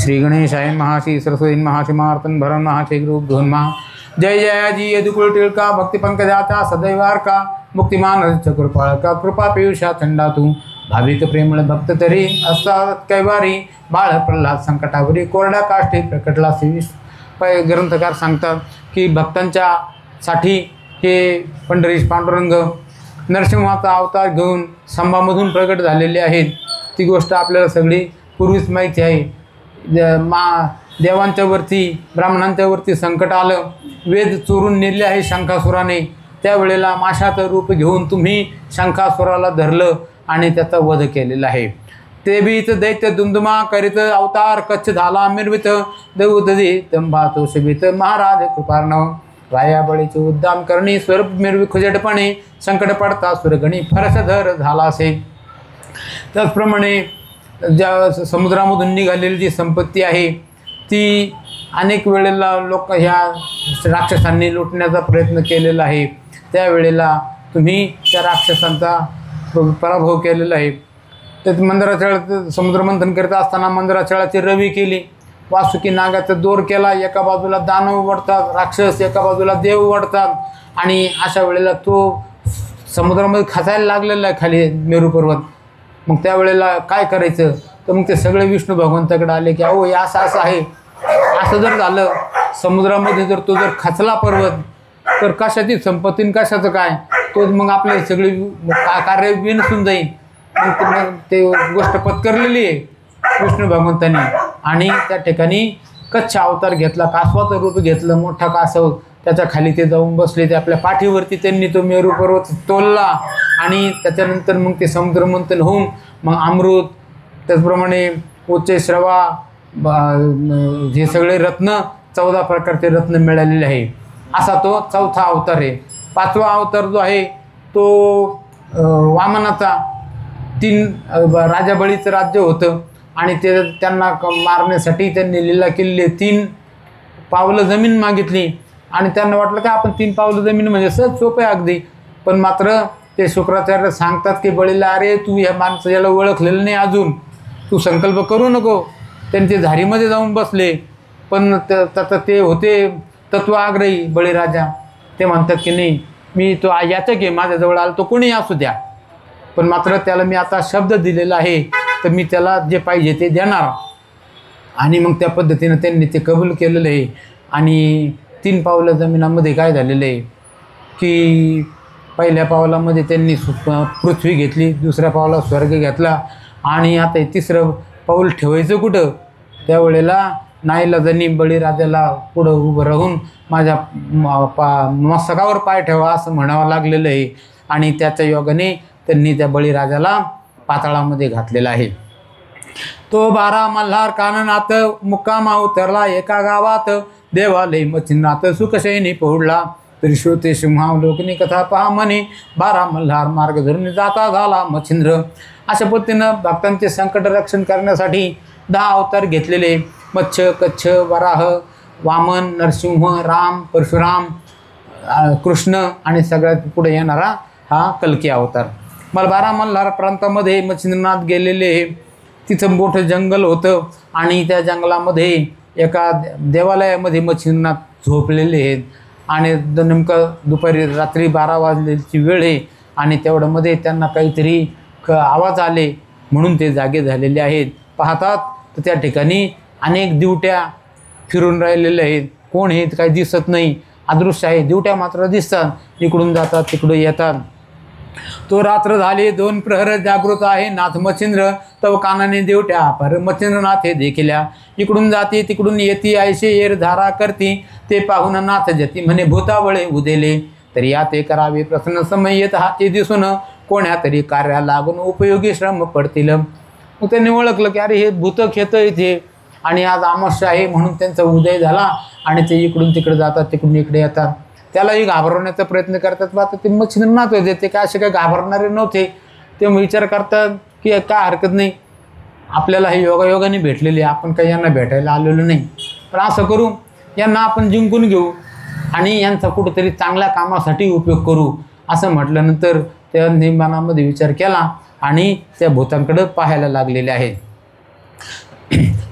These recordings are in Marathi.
श्री गणेशाय महा, श्री सरस्वती महा, श्री मार्तन भरण महा, श्री गुरु धोन महा। जय जयाजी यदुकुल टिळका, भक्ति पंकजाचा सदैवार का, मुक्तिमान कृपाळ का, कृपा पियुषा थंडा तू, भाविक प्रेमळ भक्त तरी असतात कैवारी, बाळ प्रल्हाद संकटावरी, कोरड्या काष्टी प्रकटला शिवीस। ग्रंथकार सांगतात की भक्तांच्या साठी हे पंढरीश पांडुरंग नरसिंहाचा अवतार घेऊन स्तंभामधून प्रकट झालेले आहेत। ती गोष्ट आपल्याला सगळी पूर्वीच माहिती आहे। देवांच्या वरती ब्राह्मणांच्या वरती संकट आलं, वेद चोरून नेले आहे शंखासुराने। त्यावेळेला माशाचं रूप घेऊन तुम्ही शंखासुराला धरलं आणि त्याचा वध केलेला आहे। ते बीच दैत्य दुमदुमा करीत अवतार कच्छ झाला मिरवित, देवदधी तंबा तो शोभित महाराज कृपार्णव, रायाबळीचे उद्दाम करणी स्वरूप मिरवी खुजटपणे, संकट पडता सुरगणी फरसधर झाला असे। त्याचप्रमाणे ज्या समुद्रामधून निघालेली जी संपत्ती आहे ती अनेक वेळेला लोक ह्या राक्षसांनी लुटण्याचा प्रयत्न केलेला आहे। त्यावेळेला तुम्ही त्या राक्षसांचा पराभव केलेला आहे। तर मंदराचळात समुद्रमंथन करत असताना मंदराचळाची रवी केली, वासुकी नागाचा दोर केला, एका बाजूला दानव वडतात राक्षस, एका बाजूला देव वडतात, आणि अशा वेळेला तो समुद्रामध्ये खचायला लागलेला आहे खाली मेरू पर्वत। मग त्यावेळेला काय करायचं, तर मग ते सगळे विष्णू भगवंताकडे आले की अहो हे असं असं आहे, असं जर झालं समुद्रामध्ये जर तो जर खचला पर्वत तर कशाची संपत्ती कशाचं काय, तो मग आपले सगळे कार्य विनसून जाईल। मग ते गोष्ट पत्करलेली आहे विष्णू भगवंतांनी, आणि त्या ठिकाणी कच्छ अवतार घेतला, कासवाचं रूप घेतलं, मोठा कासव, त्याच्या खाली ते जाऊन बसले, ते आपल्या पाठीवरती त्यांनी तो मेरू पर्वत तोलला, आणि त्याच्यानंतर मग ते समुद्रमंथन होऊन मग अमृत, त्याचप्रमाणे उच्च श्रवा, हे सगळे रत्न 14 प्रकारचे रत्न मिळालेले आहे। असा तो चौथा अवतार आहे। पाचवा अवतार जो आहे तो वामनाचा, 3 राजा बळीचं राज्य होतं आणि ते त्यांना मारण्यासाठी त्यांनी लीला केलेली 3 पावलं जमीन मागितली, आणि त्यांना वाटलं का आपण 3 पावलं जमीन म्हणजे सहज सोपं आहे अगदी, पण मात्र ते शुक्राचार्य सांगतात की बळीला अरे तू ह्या माणसाला ओळखलेलं नाही अजून, तू संकल्प करू नको। त्यांचे झारीमध्ये जाऊन बसले, पण त्याचं ते होते तत्वाग्रही बळीराजा, ते म्हणतात की नाही मी तो याचक आहे, माझ्याजवळ आला तो कोणी असू द्या, पण मात्र त्याला मी आता शब्द दिलेला आहे तर मी त्याला जे पाहिजे ते देणार। आणि मग त्या पद्धतीनं त्यांनी ते कबूल केलेलं आहे। आणि 3 पावलं जमिनामध्ये काय झालेलं आहे की पहिल्या पावलामध्ये त्यांनी पृथ्वी घेतली, दुसऱ्या पावला स्वर्ग घेतला, आणि आता 3रं पाऊल ठेवायचं कुठं, त्यावेळेला नाईलाजानी बळीराजाला पुढं उभं राहून माझ्या मस्तकावर पाय ठेवा असं म्हणावं लागलेलं आहे, आणि त्याच्या योगाने त्यांनी त्या बळीराजाला पाताळामध्ये घातलेला आहे। तो 12 मल्हार काननाथ मुक्कामा उतरला एका गावात, देवालय मच्छिन्नाथ सुखशयनी पोहडला, त्रिश्रुते सिंहावलोकनी कथा पहा म्हणे, 12 मल्हार मार्ग धरून जाता झाला मच्छिंद्र। अशा पद्धतीनं भक्तांचे संकट रक्षण करण्यासाठी 10 अवतार घेतलेले, मत्स्य, कच्छ, वराह, वामन, नरसिंह, राम, परशुराम, कृष्ण, आणि सगळ्यात पुढे येणारा हा कल्की अवतार। 12 मल्हार प्रांतामध्ये मच्छिंद्रनाथ गेलेले, तिथं मोठं जंगल होतं, आणि त्या जंगलामध्ये एका देवालयामध्ये मच्छिंद्रनाथ झोपलेले आहेत, आणि नेमकं दुपारी रात्री 12 वाजलेची वेळ आहे, आणि तेवढ्यामध्ये त्यांना काहीतरी आवाज आले म्हणून ते जागे झालेले आहेत। पाहतात तर त्या ठिकाणी अनेक दिवट्या फिरून राहिलेल्या आहेत, कोण हे काही दिसत नाही, अदृश्य आहे, दिवट्या मात्र दिसतात, इकडून जातात तिकडून येतात। तो रात्र झाली 2 प्रहर जागृत आहे नाथ मच्छिंद्र, तव कानाने दिवट्या पर मच्छिंद्रनाथ हे देखिल्या, इकडून जाती तिकडून येती ऐशे येर धारा करती, ते पाहून नाथ जती म्हणे भूतावळे उदेले, तरी या ते करावे प्रसन्न समय येत हाती दिसून, कोण्या तरी कार्या लागून उपयोगी श्रम पडतील। मग त्यांनी ओळखलं की अरे हे भूतक येतं इथे, आणि आज अमावस्या आहे म्हणून त्यांचा उदय झाला, आणि ते इकडून तिकडे जातात तिकडून इकडे येतात, त्यालाही घाबरवण्याचा प्रयत्न करतात। आता ते मच्छिंद्रनाथ होते, ते काय असे काय घाबरणारे नव्हते, ते विचार करतात की काय हरकत नाही, आपल्याला हे योगायोगाने भेटलेले, आपण काही यांना भेटायला आलेलो नाही, पण असं करू यांना आपण जिंकून घेऊ आणि यांचा कुठंतरी चांगल्या कामासाठी उपयोग करू, असं म्हटल्यानंतर त्यांनी मनामध्ये विचार केला आणि त्या भूतांकडे पाहायला लागलेले आहेत।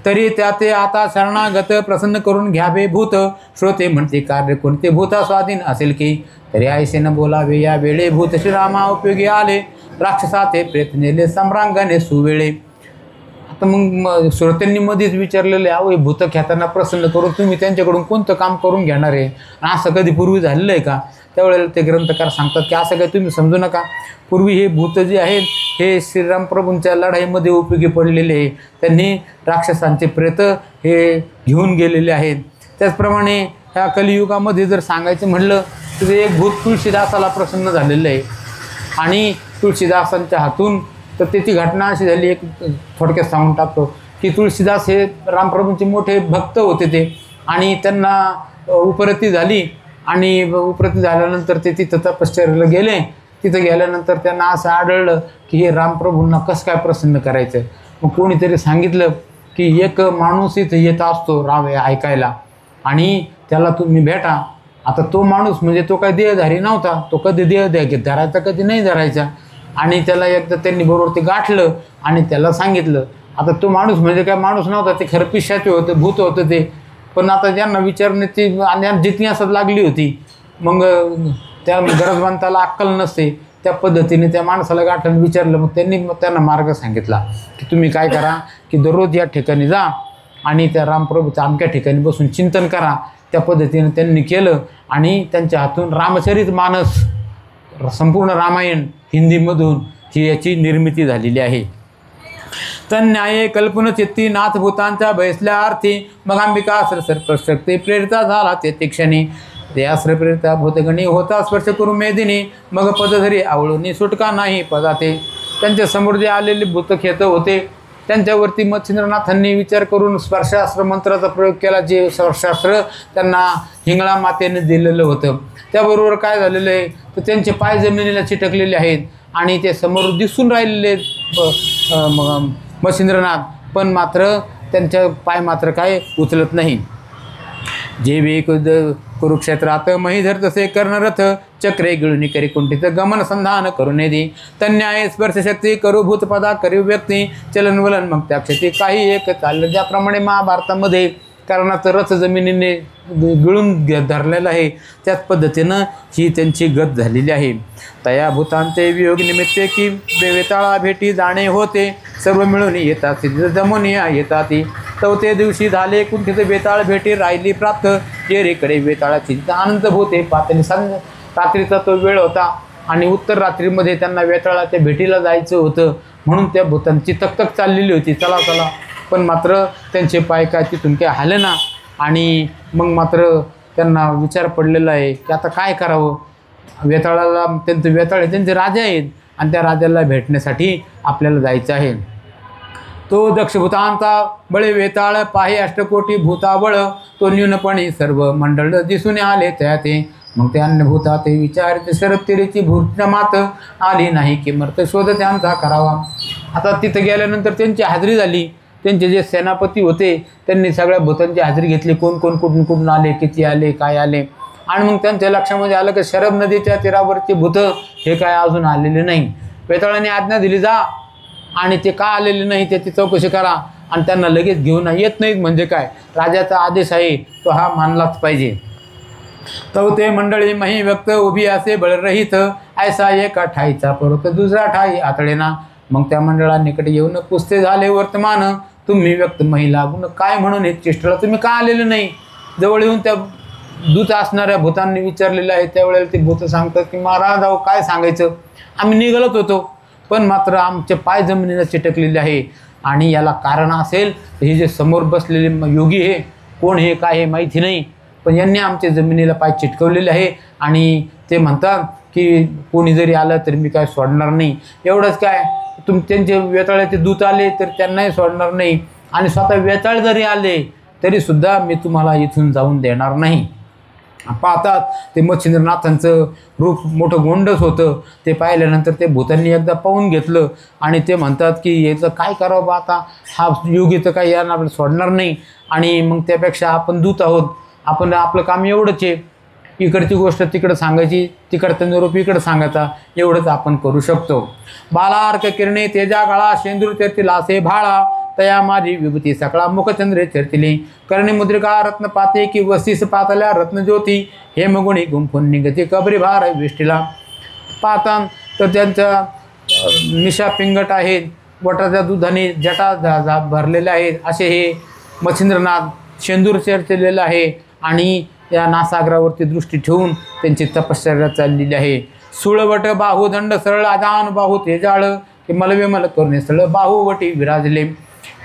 तरी त्या ते आता शरणागत प्रसन्न करून घ्यावे भूत. श्रोते म्हणते कार्य कोणते भूता स्वाधीन असेल की, तरी ऐसेन बोलावे या वेळे भूत श्रीरामा उपयोगी आले. राक्षसा ते प्रेत नेले सम्रांगणे सुवेळे. आता मग श्रोत्यांनी मध्येच विचारलेले, अहो भूत ख्यातांना प्रसन्न करून तुम्ही त्यांच्याकडून कोणतं काम करून घेणार आहे, असं कधी पूर्वी झालेलं आहे का? त्यावेळेला ते ग्रंथकार सांगतात की असं काही तुम्ही समजू नका. पूर्वी हे भूत जे आहेत हे श्रीराम प्रभूंच्या लढाईमध्ये उपयोगी पडलेले आहे. त्यांनी राक्षसांचे प्रेत हे घेऊन गेलेले आहेत. त्याचप्रमाणे ह्या कलियुगामध्ये जर सांगायचं म्हटलं तर एक भूत तुळशीदासाला प्रसन्न झालेलं आहे. आणि तुळशीदासांच्या हातून तर त्याची घटना अशी झाली, एक थोडक्यात सांगून टाकतो की तुळशीदास हे रामप्रभूंचे मोठे भक्त होते ते. आणि त्यांना उपरती झाली आणि उपरती झाल्यानंतर ते तिथं तपश्चर्याला गेले. तिथं गेल्यानंतर त्यांना असं आढळलं की हे रामप्रभूंना कसं काय प्रसन्न करायचं. मग कोणीतरी सांगितलं की एक माणूस इथं येत असतो राम ऐकायला आणि त्याला तुम्ही भेटा. आता तो माणूस म्हणजे तो काही देहधारी नव्हता, तो कधी देह धरायचा कधी नाही धरायचा. आणि त्याला एकदा त्यांनी बरोबर ते गाठलं आणि त्याला सांगितलं. आता तो माणूस म्हणजे काय माणूस नव्हता, ते खरं पिशाचे होतं, भूत होतं ते. पण आता त्यांना विचारण्याची जिज्ञासा लागली होती. मग त्या गरजवंताला अक्कल नसते, त्या पद्धतीने त्या माणसाला गाठून विचारलं. मग त्यांना मार्ग सांगितला की तुम्ही काय करा की दररोज या ठिकाणी जा आणि त्या रामप्रभूच्या अमक्या ठिकाणी बसून चिंतन करा. त्या पद्धतीने त्यांनी केलं आणि त्यांच्या हातून रामचरित मानस संपूर्ण रामायण हिंदीमधून ही याची निर्मिती झालेली आहे. तन्याये कल्पनचित्ती नाथभूतांच्या भयसल्या अर्थी मग अंबिका शक्ती प्रेरिता झाला ते क्षणी. ते आश्रय प्रेरिता भूतगणी होता स्पर्श करू मेदिनी मग पदधरी आवळून सुटका नाही पदाते. त्यांच्या समोर जे आलेले भूतखेत होते त्यांच्यावरती मच्छिंद्रनाथांनी विचार करून स्पर्शास्त्र मंत्राचा प्रयोग केला. जे स्पर्शास्त्र त्यांना हिंगळा मातेने दिलेलं होतं. त्याबरोबर काय झालेलं आहे तर त्यांचे पाय जमिनीला चिटकलेले आहेत आणि ते समोर दिसून राहिलेले मच्छिंद्रनाथ, पण मात्र त्यांच्या पाय मात्र काय उचलत नाही. जे वे कुरुक्षेत्रात महिधर तसे कर्णरथ चक्रे गिळून करी कुंठित गमन संधान करून दे. तन्याय स्पर्शशक्ती करू भूतपदा करी व्यक्ती चलनवलन मग त्या क्षती काही एक चाललं. ज्याप्रमाणे महाभारतामध्ये कर्णाचं रथ जमिनीने गिळून धरलेलं आहे त्याच पद्धतीनं ही त्यांची गत झालेली आहे. तया भूतांचे वियोग निमित्ते की वेताळा भेटी जाणे होते सर्व मिळून येतात जमून येतात. चौथे दिवशी झाले कुंठित वेताळ भेटी राहिली प्राप्त जेरीकडे वेताळाची अनंत भूते पातळी. रात्रीचा तो वेळ होता आणि उत्तर रात्रीमध्ये त्यांना वेताळाच्या भेटीला जायचं होतं म्हणून त्या भूतांची तकतक चाललेली होती, चला चला. पण मात्र त्यांचे पाय काय तिथून काय हाले ना. आणि मग मात्र त्यांना विचार पडलेला आहे की आता काय करावं. वेताळाला वेताळ त्यांचे राजा आहेत आणि त्या राजाला भेटण्यासाठी आपल्याला जायचं आहे. तो दक्षभूतांचा बळे वेताळ पाहे अष्टकोटी भूताबळ तो न्यूनपणे सर्व मंडळ दिसून आले त्या ते. मग ते अन्य भूता ते विचारते शरद भूतमात आली नाही की मर्त शोध त्यांचा करावा. आता तिथं गेल्यानंतर त्यांची हाजरी झाली. त्यांचे जे सेनापती होते त्यांनी सगळ्या भूतांची हाजरी घेतली, कोण कोण कुठून कुठून आले, किती आले, काय आले. आणि मग त्यांच्या लक्षामध्ये आलं की शरब नदीच्या तीरावरचे भूत हे काय अजून आलेले नाही. वेताळाने आज्ञा दिली जा आणि ते का आलेले नाही त्याची चौकशी करा आणि त्यांना लगेच घेऊन येत नाहीत. म्हणजे काय, राजाचा आदेश आहे तो हा मानलाच पाहिजे. तो ते मंडळी मही व्यक्त उभी असे बळरहित ऐसा एका ठाईचा परत दुसरा ठाई आतळेना. मग त्या मंडळांनिकडे येऊन पुसते झाले वर्तमान तुम्ही व्यक्त महिला गुण काय म्हणून हे चेष्टला तुम्ही का आलेले नाही. जवळ येऊन त्या दूत असणाऱ्या भूतांनी विचारलेलं आहे. त्यावेळेला ते भूत सांगतात की महाराज अहो काय सांगायचं, आम्ही निघालत होतो पण मात्र आमचे पाय जमिनीला चिटकलेले आहे. आणि याला कारण असेल हे जे समोर बसलेले योगी हे कोण हे काय हे माहिती नाही, पण यांनी आमच्या जमिनीला पाय चिटकवलेले आहे. आणि ते म्हणतात की कोणी जरी आलं तरी मी काय सोडणार नाही. एवढंच काय, त्यांचे वेताळाचे दूत आले तर त्यांनाही सोडणार नाही आणि स्वतः वेताळ जरी आले तरीसुद्धा मी तुम्हाला इथून जाऊन देणार नाही. पाहतात ते मच्छिंद्रनाथांचं रूप मोठं गोंडस होतं. ते पाहिल्यानंतर ते भूतांनी एकदा पाहून घेतलं आणि ते म्हणतात की याचं काय करावं बा आता, हा योगी तर काही यांना आपण सोडणार नाही. आणि मग त्यापेक्षा आपण दूत आहोत, आपण आपलं काम एवढंच आहे, इकडची गोष्ट तिकडं सांगायची, तिकडचा निरोप इकडं सांगायचा, एवढंच आपण करू शकतो. बालार्क किरणे तेजा गळा शेंदूर तेथील असे भाळा तया माझी विभूती सकळा मुखचंद्रे चर्चिले कर्णी मुद्रिका रत्नपाते की वस्तीस पातल्या रत्नज्योती हेमगुणी गुंफून निगती कबरी भार विष्टीला. पाहता तर त्यांच्या मिशा पिंगट आहेत, वटाच्या दुधाने जटा भरलेल्या आहेत असे हे मच्छिंद्रनाथ. शेंदूर चर्चलेलं आहे आणि या नासागरावरती दृष्टी ठेवून त्यांची तपश्चर्या चाललेली आहे. सुळवट बाहुदंड सरळ आदान बाहू तेजाळ की मलविमल करुणे स्थळ बाहुवटी विराजले.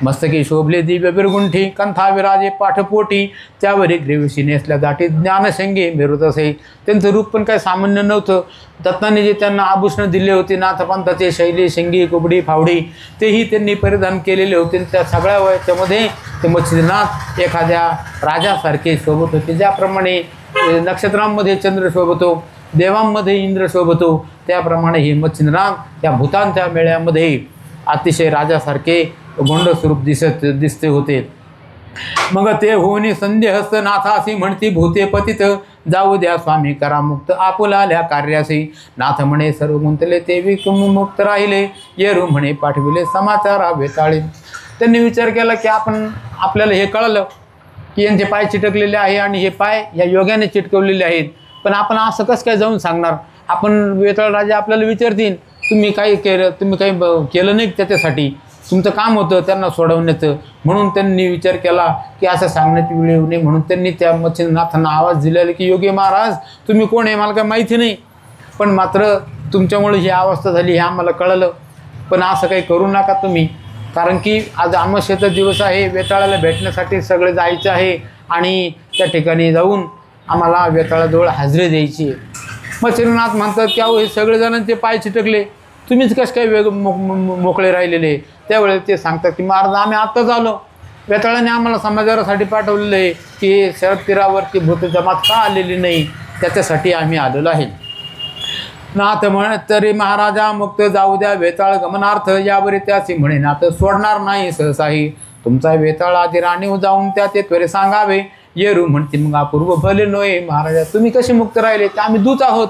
मस्तकी शोभले दिव्य बिरगुंठी कंथा विराजे पाठपोटी त्यावरी ग्रेविशी नेसल्या दाटी ज्ञानशंगे मिरवत असे. त्यांचं रूप पण काही सामान्य नव्हतं. दत्ताने जे त्यांना आभूषण दिले होते नाथपंथाचे शैली शेंगी कुबडी फावडी तेही त्यांनी परिधान केलेले होते. त्या सगळ्या वयाच्यामध्ये ते मच्छिंद्रनाथ एखाद्या राजासारखे शोभत होते. ज्याप्रमाणे नक्षत्रांमध्ये चंद्र शोभतो, देवांमध्ये इंद्र शोभतो, त्याप्रमाणे हे मच्छिंद्रनाथ या भूतांच्या मेळ्यामध्ये अतिशय राजासारखे गोंड स्वरूप दिसते होते. मग ते होऊनी संदेहस्त नाथासी म्हणती भूते पतित जाऊ द्या स्वामी करा मुक्त आपुलाल्या कार्यासी. नाथ म्हणे सर्व गुंतले ते मुक्त राहिले येरू म्हणे पाठविले समाचारा वेताळे. त्यांनी विचार केला की आपल्याला हे कळलं की यांचे पाय चिटकलेले आहे आणि हे पाय या योग्याने चिटकवलेले आहेत, पण आपण असं कसं काय जाऊन सांगणार. आपण वेताळ राजा आपल्याला विचारतील तुम्ही काही केलं नाही त्याच्यासाठी, तुमचं काम होतं त्यांना सोडवण्याचं. म्हणून त्यांनी विचार केला की असं सांगण्याची वेळ येऊ नये, म्हणून त्यांनी त्या मच्छिंद्रनाथांना आवाज दिलेला की योगी महाराज तुम्ही कोण आहे मला काही माहिती नाही, पण मात्र तुमच्यामुळे ही अवस्था झाली हे आम्हाला कळलं, पण असं काही करू नका तुम्ही, कारण की आज अमावस्येचा दिवस आहे, वेताळाला भेटण्यासाठी सगळे जायचं आहे आणि त्या ठिकाणी जाऊन आम्हाला वेताळाजवळ हजेरी द्यायची आहे. मच्छिंद्रनाथ म्हणतात की अहो हे सगळेजणांचे पाय चिटकले, तुम्हीच कसं काय मोकळे राहिलेले. त्यावेळेस ते सांगतात की महाराज आम्ही आत्ताच आलो, वेताळाने आम्हाला समाचारासाठी पाठवलेलं आहे की शरद तीरावरती भूत जमात का आलेली नाही, त्याच्यासाठी आम्ही आलेलो आहे. नाथ म्हणत तरी महाराजा मुक्त जाऊ द्या वेताळ गमनार्थ यावरी त्याची म्हणे नाथ सोडणार नाही सहसाही. तुमचा वेताळ आधी राणीव जाऊन त्या ते त्वरे सांगावे. येरू म्हणते मग अपूर्व भले नोय महाराजा तुम्ही कसे मुक्त राहिले, तर आम्ही दूत आहोत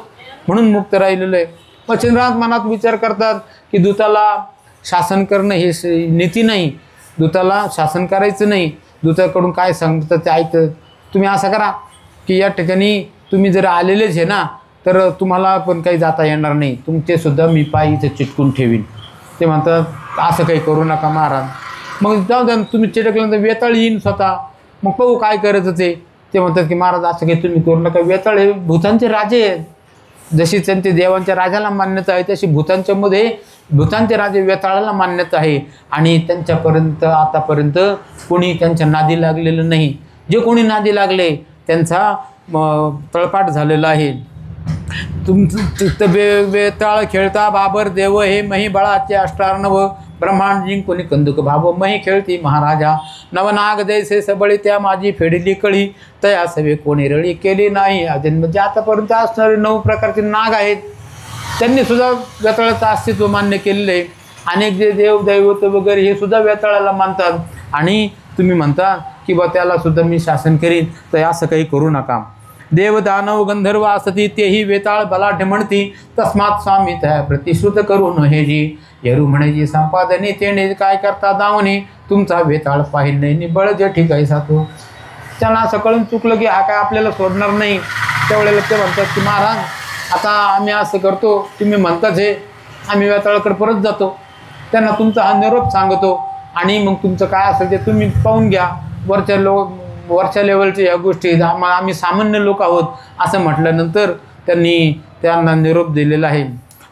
म्हणून मुक्त राहिलेलो आहे. मच्छिंद्रनाथ मनात विचार करतात की दूताला शासन करणं हे नीती नाही, दूताला शासन करायचं नाही, दूताकडून काय सांगतं ते ऐकतं. तुम्ही असं करा की या ठिकाणी तुम्ही जर आलेलेच आहे ना तर तुम्हाला पण काही जाता येणार नाही, तुमचेसुद्धा मी पाय इथे चिटकून ठेवीन. ते म्हणतात असं काही करू नका महाराज. मग जाऊ द्या तुम्ही चिटकल्यानंतर वेताळ येईन स्वतः, मग पाहू काय करायचं ते म्हणतात की महाराज असं काही तुम्ही करू नका. वेताळ हे भूतांचे राजे आहेत, जशी त्यांचे देवांच्या राजाला मान्यता आहे तशी भूतांचे राजे वेताळाला मान्यता आहे आणि त्यांच्यापर्यंत आतापर्यंत कोणी त्यांच्या नादी लागलेलं नाही. जे कोणी नादी लागले त्यांचा तळपाट झालेला आहे. तुमचं वेताळ खेळता बाबर देव हे मही बळाचे अष्टार्णव ब्रह्मांड जिंकुनी कंदुक भाव मही खेळती महाराजा. नवनाग जैसे सबळी त्या माझी फेडली कळी तया सवे कोणी रळी केली नाही. म्हणजे आतापर्यंत असणारे 9 प्रकारचे नाग आहेत, त्यांनी सुद्धा वेताळाचं अस्तित्व मान्य केलेलं आहे. अनेक जे देव दैवत वगैरे हे सुद्धा वेताळाला मानतात आणि तुम्ही म्हणता की बा त्याला सुद्धा मी शासन करीन, तर असं काही करू नका. देव दानव गंधर्व असती तेही वेताळ बलाढ्य म्हणती तस्मात स्वामी त्या प्रतिश्रुत करून हे जी येरू म्हणे संपादने तेने काय करता दावणे तुमचा वेताळ पाहिल नाही बळ जे ठीक आहे सातो. त्यांना असं कळून चुकलं की हा काय आपल्याला सोडणार नाही. त्यावेळेला ते म्हणतात की महाराज आता आम्ही असं करतो, तुम्ही म्हणताच हे, आम्ही वेताळाकडे परत जातो, त्यांना तुमचा हा निरोप सांगतो आणि मग तुमचं काय असेल ते तुम्ही पाहून घ्या. वरच्या लेवलच्या या गोष्टी आम्ही सामान्य लोक आहोत असं म्हटल्यानंतर त्यांना निरोप दिलेला आहे.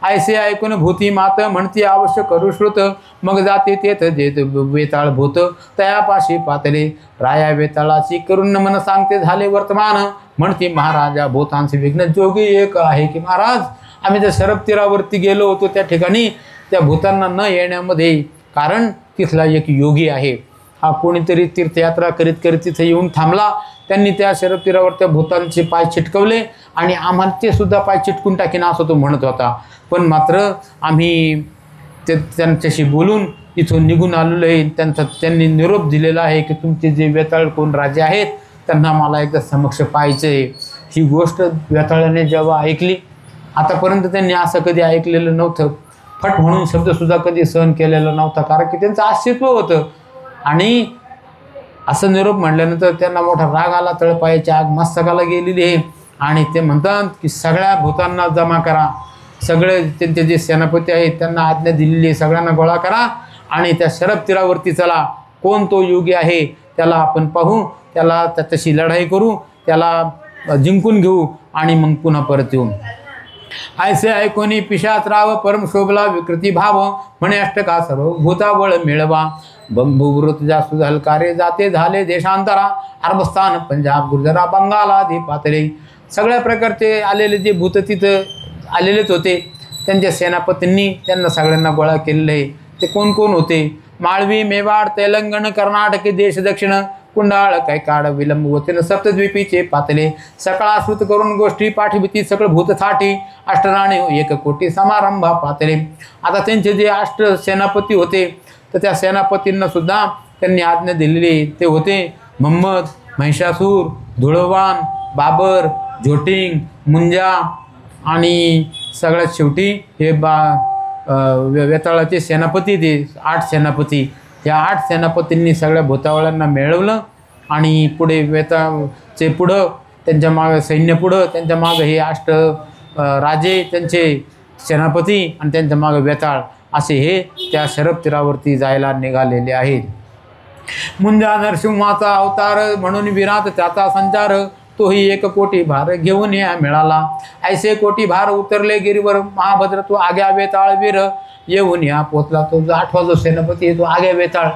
ऐसे ऐकून भूती मात म्हणती अवश्य करू श्रुत मग जाते तेथ देत वेताळ भूत तयापाशी पातले राया वेताळाची करून मन सांगते झाले वर्तमान. म्हणते महाराजा भूतांचे विघ्न जोगी एक आहे की महाराज आम्ही त्या शरद तीरावरती गेलो होतो, त्या ठिकाणी त्या भूतांना न येण्यामध्ये कारण तिथला एक योगी आहे. हा कोणीतरी तीर्थयात्रा करीत करीत तिथे येऊन थांबला, त्यांनी त्या शरद तीरावर त्या भूतांचे पाय चिटकवले आणि आम्हाला ते सुद्धा पाय चिटकून टाकीन असं तो म्हणत होता. पण मात्र आम्ही त्यांच्याशी बोलून इथून निघून आलेलो आहे. त्यांनी निरोप दिलेला आहे की तुमचे जे वेताळ कोण राजे आहेत त्यांना मला एकदा समक्ष पाहायचं आहे. ही गोष्ट वेताळाने जेव्हा ऐकली, आतापर्यंत त्यांनी असं कधी ऐकलेलं नव्हतं, फट म्हणून शब्दसुद्धा कधी सहन केलेला नव्हता, कारण की त्यांचं अस्तित्व होतं. आणि असं निरोप म्हटल्यानंतर त्यांना मोठा राग आला, तळपायाची आग मस्तकाला गेलेली आहे आणि ते म्हणतात की सगळ्या भूतांना जमा करा, सगळे त्यांचे जे सेनापती आहेत त्यांना आज्ञा दिलेली आहे, सगळ्यांना गोळा करा आणि त्या शरब तीरावरती चला. कोण तो योगी आहे त्याला आपण पाहू, त्याला त्याच्याशी लढाई करू, त्याला जिंकून घेऊ आणि मग पुन्हा परत येऊ. ऐसे ऐकोनी पिशाच राव परम शोभला विकृती भाव म्हणे अष्टका सर्व भूताबळ मिळवा. बंभुवृत जास्तू हलकारे जाते झाले देशांतरा अरबस्थान पंजाब गुर्जरा बंगाल आदी पातळी. सगळ्या प्रकारचे आलेले जे भूत तिथं आलेलेच होते, त्यांच्या सेनापतींनी त्यांना सगळ्यांना गोळा केलेलं आहे. ते कोण कोण होते? माळवी, मेवाड, तेलंगण, कर्नाटक देश दक्षिण कुंडाळ कैकाड विलंब होते सप्तद्वीपीचे पातले. सकाळाश्रुत करून गोष्टी पाठीभीती सकळ भूत थाटी अष्टराणी 1 कोटी समारंभा पातले. आता त्यांचे जे अष्ट सेनापती होते तर त्या सेनापतींना सुद्धा त्यांनी आज्ञा दिलेली. ते होते मोहम्मद, महिषासूर, धुळवान, बाबर, झोटिंग, मुंजा आणि सगळ्यात शेवटी हे वेताळाचे सेनापती. ते 8 सेनापती. या 8 सेनापतींनी सगळ्या भूतावळ्यांना मिळवलं आणि पुढे वेताळचे पुढं त्यांच्या मागं सैन्य, पुढं त्यांच्या मागं हे 8 राजे, त्यांचे सेनापती आणि त्यांच्या मागं वेताळ, असे हे त्या शरब तीरावरती जायला निघालेले आहेत. मुंजा नरसिंहाचा अवतार म्हणून विरात त्याचा संचार तोही 1 कोटी भार घेऊन या मिळाला. ऐसे कोटी भार उतरले गिरीवर महाभद्र तो आग्या वेताळ वीर येऊन या पोचला. तो 8वा जो सेनापती आहे तो आग्या वेताळ.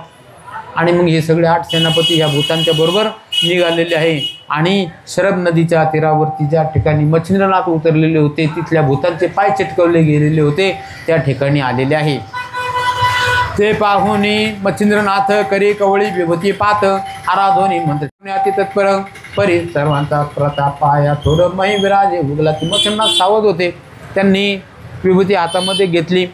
आणि मग हे सगळे 8 सेनापती ह्या भूतांच्या बरोबर निघालेले आहे आणि शरब नदीच्या तीरावरती ज्या ठिकाणी मच्छिंद्रनाथ उतरलेले होते, तिथल्या भूतांचे पाय चिटकवले गेलेले होते, त्या ठिकाणी आलेले आहे. ते पाहुनी मच्छिंद्रनाथ करी कवळी विभूती पात आराधोनी मंत्र अति तत्पर परी सर्वांचा प्रताप पाया थोर मही विराजे उगला. ती मच्छिंद्रनाथ सावध होते. त्यांनी विभूती हातामध्ये घेतली,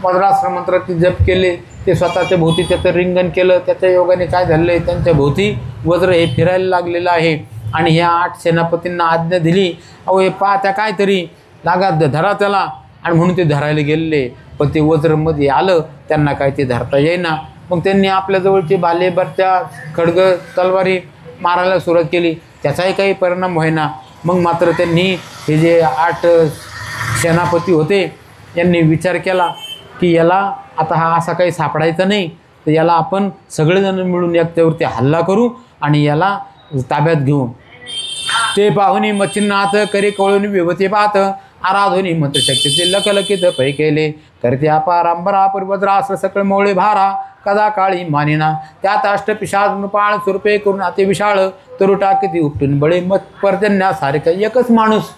वज्रास्त्र मंत्राचे जप केले. ते स्वतःच्या भोवती त्याचं रिंगण केलं. त्याच्या योगाने काय झालेलं आहे, त्यांच्या भोवती वज्र हे फिरायला लागलेलं आहे. आणि ह्या 8 सेनापतींना आज्ञा दिली, अहो हे पहा त्या काहीतरी लागा धरा त्याला, आणि म्हणून ते धरायला गेलेले. पण ते वज्रमध्ये आलं, त्यांना काय ते धरता येईना. मग त्यांनी आपल्या जवळची भाले, बर्त्या, खड्ग, तलवारी मारायला सुरुवात केली. त्याचाही काही परिणाम होईना. मग मात्र त्यांनी हे जे 8 सेनापती होते यांनी विचार केला की याला आता हा असा काही सापडायचा नाही, तर याला आपण सगळेजण मिळून याच्यावरती हल्ला करू आणि याला ताब्यात घेऊ. ते पाहुनी मच्छिंद्रनाथ करी कवळून विभूती पाहत आराधोनी मंत्रशक्तीचे लखलखित पै केले. करते अपारांबरा वज्रास्त्र सकळ मोळे भारा कदा काळी मानिना. त्यात अष्टपिशाच नृपाळ सुरपे करून अति विशाळ तरुटा किती उपटून बळे मत पर्जन्यासारखं एकच माणूस.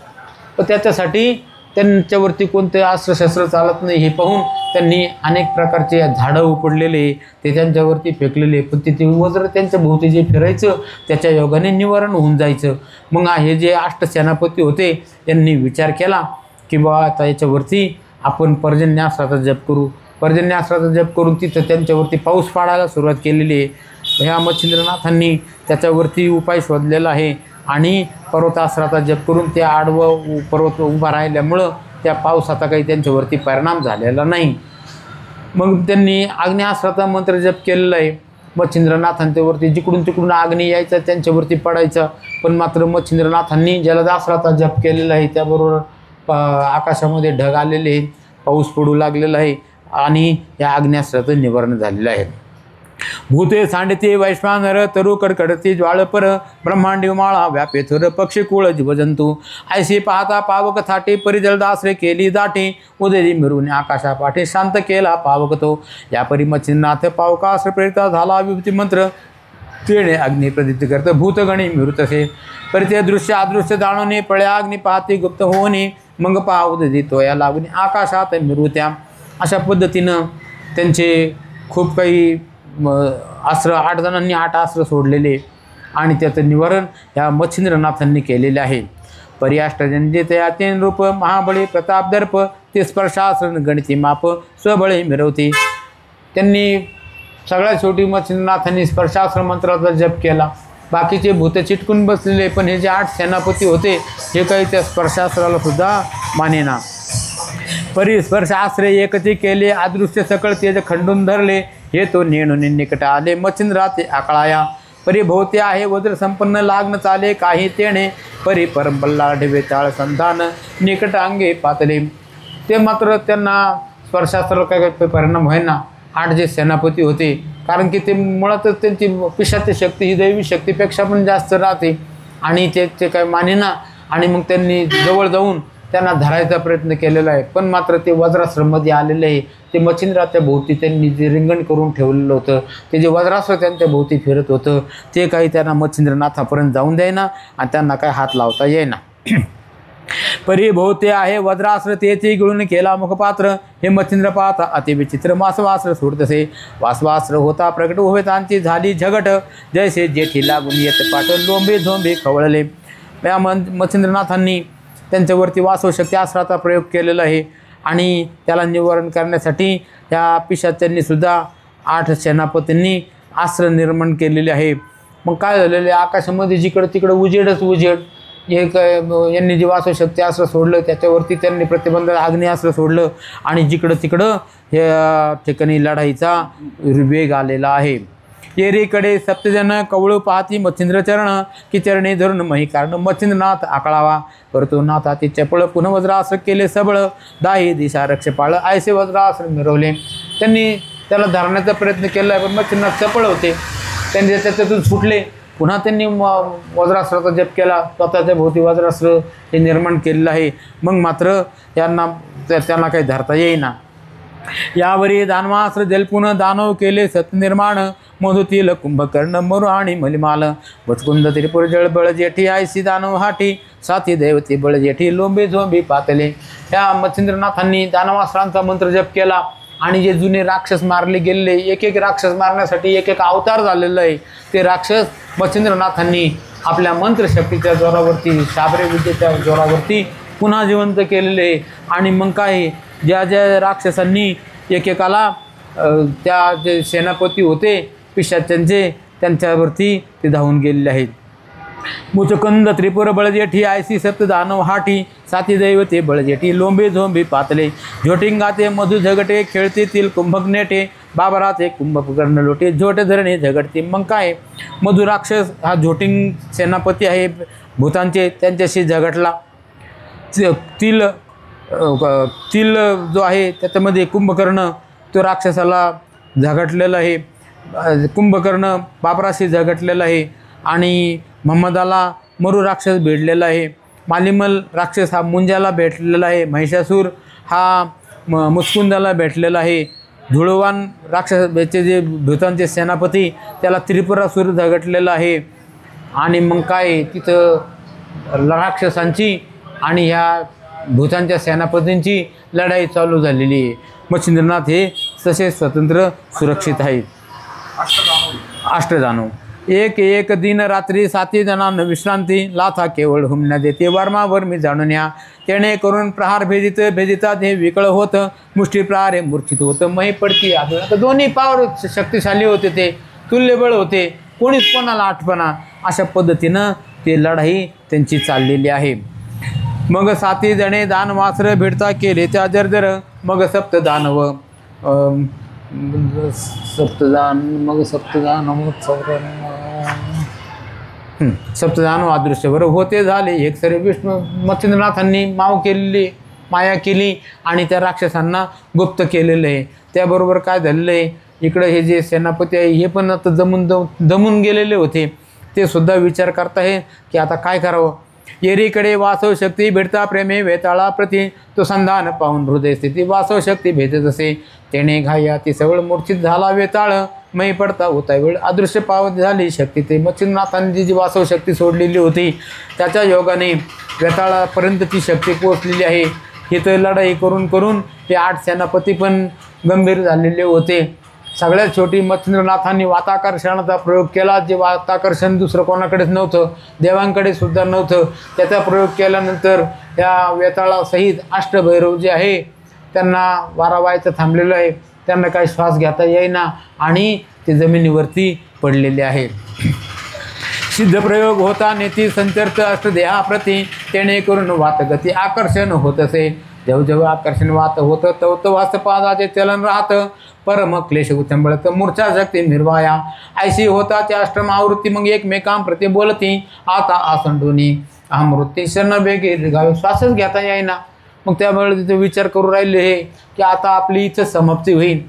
पण त्याच्यासाठी त्यांच्यावरती कोणते अस्त्रशस्त्र चालत नाही हे पाहून त्यांनी अनेक प्रकारचे झाडं उपडलेले ते त्यांच्यावरती फेकलेले. पण तिथे वज्र त्यांच्या भोवती जे फिरायचं त्याच्या योगाने निवारण होऊन जायचं. मग हे जे 8 सेनापती होते यांनी विचार केला की बा आता याच्यावरती आपण पर्जन्यास्त्राचा जप करू. पर्जन्यास्त्राचा जप करून तिथं त्यांच्यावरती पाऊस पाडायला सुरुवात केलेली आहे. ह्या मच्छिंद्रनाथांनी त्याच्यावरती उपाय शोधलेला आहे आणि पर्वतास्त्राचा जप करून ते आडवं पर्वत उभा राहिल्यामुळं त्या पावसाचा काही त्यांच्यावरती परिणाम झालेला नाही. मग त्यांनी आग्नेयास्त्राचा मंत्र जप केलेला आहे. मच्छिंद्रनाथांच्यावरती जिकडून तिकडून आग्नेय यायचा, त्यांच्यावरती पडायचा. पण मात्र मच्छिंद्रनाथांनी जलदास्त्राचा जप केलेला आहे. त्याबरोबर आकाशामध्ये ढग आलेले आहेत, पाऊस पडू लागलेला आहे आणि या आग्नेयास्त्राचं निवारण झालेलं आहे. भूते सांडते वैश्वानर तरु कडकडते ज्वाळपर ब्रह्मांडी माळा व्यापे थुर पक्षी कुळ जीवजंतू. ऐशी पाहता पावक थाटे परिजलदासरे केली दाटे उदरी मिरून आकाशा पाठे शांत केला पावक तो. या परी मच्छिंद्रनाथ पावकास्त्र प्रेरिता झाला विभूती मंत्र तेणे अग्नी प्रदिप्त करत भूतगणी मिरुतसे. परी ते दृश्य अदृश्य जाणवणे पळ्या अग्नी पाहते गुप्त होणे मग पहा उदरी तोया लागणे आकाशात मिरुत्या. अशा पद्धतीनं त्यांचे खूप काही अस्त्र 8 जणांनी 8 अस्त्र सोडलेले आणि त्याचं निवारण ह्या मच्छिंद्रनाथांनी केलेले आहे. पर्याष्टजन तया तेन रूप महाबळी प्रताप दर्प ते स्पर्शास्त्र गणिती माप स्वबळे मिरवते. त्यांनी सगळ्यात शेवटी मच्छिंद्रनाथांनी स्पर्शास्त्र मंत्राचा जप केला. बाकीचे भूत चिटकून बसलेले, पण हे जे 8 सेनापती होते हे काही त्या स्पर्शास्त्राला सुद्धा मानेना. परिस्पर्शास्त्रे एकती केले अदृश्य सकळ तेज खंडून धरले हे तो नेणून निकट आले मच्छिंद्राचे आकळाया परिभोवते आहे वज्र संपन्न लागण चाले काही तेणे परी परंपल्ला ढिवे ताळ संधान निकट अंगे पातले. ते मात्र त्यांना स्पर्शास्त्र काय परिणाम होईना. 8 जे सेनापती होते, कारण की ते मुळातच त्यांची पिशाची शक्ती ही दैवी शक्तीपेक्षा पण जास्त राहते आणि ते काय मानेना. आणि मग त्यांनी जवळ जाऊन त्यांना धरायचा प्रयत्न केलेला आहे, पण मात्र ते वज्रास्त्रामध्ये आलेले आहे. ते मच्छिंद्राच्या भोवती त्यांनी जे रिंगण करून ठेवलेलं होतं, ते जे वज्रास्त्र त्यांच्या भोवती फिरत होतं, ते काही त्यांना मच्छिंद्रनाथापर्यंत जाऊन द्यायना आणि त्यांना काय हात लावता येईना. परिभोवते आहे वज्रास्त्र तेथे गिळून केला मुखपात्र हे मच्छिंद्र पाहता अतिविचित्र वासवास्त्र सोडतसे वासवास्त्र होता प्रकट उभे त्यांची झाली झगट जैसे जेठी लागून येत पाठ लोंबे झोंबे खवळले. या मच्छिंद्रनाथांनी त्यांच्यावरती वासवशक्ती अस्त्राचा प्रयोग केलेला आहे आणि त्याला निवारण करण्यासाठी त्या पिशाच्यांनी सुद्धा 8 सेनापतींनी अस्त्र निर्माण केलेले आहे. मग काय झालेले, आकाशामध्ये जिकडं तिकडं उजेडच उजेड. यांनी जे वासवशक्ती अस्त्र सोडलं त्याच्यावरती त्यांनी प्रतिबंध आग्नेयास्त्र सोडलं आणि जिकडं तिकडं या ठिकाणी लढाईचा वेग आलेला आहे. येरीकडे सप्तजन कवळू पाहती मच्छिंद्र चरण की चरणे धरून मही कारण मच्छिंद्रनाथ आकळावा करतो नाथ हाती चपळ पुन्हा वज्रास्त्र केले सबळ दाही दिशा रक्षपाळ ऐसे वज्रास्त्र मिरवले. त्यांनी त्याला धरण्याचा प्रयत्न केला पण मच्छिंद्रनाथ चपळ होते, त्यांनी त्याच्यातून सुटले. पुन्हा त्यांनी वज्रास्त्राचा जप केला, स्वतःच्या भोवती वज्रास्त्र हे निर्माण केलेलं आहे. मग मात्र त्यांना काही धरता येईना. यावरी दानवास्त्र जलपुन दानव केले सत्यनिर्माण मधुतील कुंभकर्ण मरु आणि मलिमाल वचकुंद त्रिपुर जळबळ जेठी आयसी दानव हाटी साथी देवती बळ जेठी लोंबे झोंबी पातले. या मच्छिंद्रनाथांनी दानवास्त्रांचा मंत्र जप केला आणि जे जुने राक्षस मारले गेलेले, एक राक्षस मारण्यासाठी एक अवतार झालेला आहे, ते राक्षस मच्छिंद्रनाथांनी आपल्या मंत्रशक्तीच्या जोरावरती शाबरे विद्येच्या जोरावरती पुन्हा जिवंत केलेले. आणि मग काय, ज्या राक्षसांनी एकेकाला त्या जे सेनापती होते पिशाच्यांचे त्यांच्यावरती ते धावून गेलेले आहेत. मुचकंद त्रिपुर बळजेठी आयसी सप्त दानव हाटी साथी दैवते बळजेठी लोंबे झोंबे पातले झोटिंगाते मधु झगटे खेळतेतील कुंभक नेटे बाबराचे कुंभकर्ण लोटे झोटे धरणे झगडते. मग काय, मधु राक्षस हा झोटिंग सेनापती आहे भूतांचे, त्यांच्याशी झगडला. तिल जो आहे त्याच्यामध्ये कुंभकर्ण तो राक्षसाला झगटलेला आहे, कुंभकर्ण बाबराशी झगटलेला आहे आणि महम्मदाला मरु राक्षस भेटलेला आहे. मालिमल राक्षस हा मुंजाला भेटलेला आहे. महिषासूर हा मुस्कुंदाला भेटलेला आहे. धुळवान राक्षसाचे जे भूतांचे सेनापती त्याला त्रिपुरासूर झगटलेला आहे. आणि मग काय, तिथं राक्षसांची आणि ह्या भूतांच्या सेनापतींची लढाई चालू झालेली आहे. मच्छिंद्रनाथ हे तसे स्वतंत्र सुरक्षित आहेत. अष्टदानव एक दिन रात्री 7 जणांना विश्रांती लाथा केवळ हुमण्या देते वर्मावर मी जाणून या तेणे करून प्रहार भेदितात हे विकळ होतं मुष्टी प्रहार हे मूर्छित होतं मही पडती आदळ. आता दोन्ही पावर शक्तिशाली होते, ते तुल्यबळ होते, कोणीच कोणाला आठपणा, अशा पद्धतीनं ते लढाई त्यांची चाललेली आहे. मग 7 जणे दानवास्त्र भिडता केले त्या जर्जर मग सप्तदानव अदृश्यवर होते झाले. एक सरे विष्णू मच्छिंद्रनाथांनी माया केली आणि त्या राक्षसांना गुप्त केलेलं आहे. त्याबरोबर काय झालेलं आहे, इकडं हे जे सेनापती आहे हे पण आता दमून गेलेले होते. ते सुद्धा विचार करत आहे की आता काय करावं. येरीकडे वासव शक्ती भेटता प्रेमे वेताळा प्रति तो संधान पाहून हृदय स्थिती वासव शक्ती भेटत असे तेणे घाया ती सवळ मूर्छित झाला वेताळ मै पडता होता वेळ अदृश्य पावत झाली शक्ती. ते मच्छिंद्रनाथांनी जी वासव शक्ती सोडलेली होती त्याच्या योगाने वेताळापर्यंत ती शक्ती पोचलेली आहे. ही तर लढाई करून करून ते 8 सेनापती पण गंभीर झालेले होते. सगळ्यात शेवटी मच्छिंद्रनाथांनी वाताकर्षणाचा प्रयोग केला, जे वाताकर्षण दुसरं कोणाकडेच नव्हतं, देवांकडे सुद्धा नव्हतं. त्याचा प्रयोग केल्यानंतर त्या वेताळासहित अष्टभैरव जे आहे त्यांना वारा व्हायचं थांबलेलं आहे, त्यांना काही श्वास घेता येईना आणि ते जमिनीवरती पडलेले आहे. सिद्ध प्रयोग होता नेती संचरत अष्टदेहाप्रती तेणे करून वातगती आकर्षण होत असे जेव्हा आकर्षण वात होतं तव वास्त पादाचे चलन राहतं, परम क्लेश उचंबळत मूर्छा शक्ती निर्वाया, ऐशी होता त्या अष्टम आवृत्ती मग एकमेकां प्रति बोलती, आता आसंडूनी अमृती शरण बेगे गावे, श्वासच घेता येईना. मग त्यावेळेला तिथे विचार करू राहिले हे की आता आपली इथं समाप्ती होईल.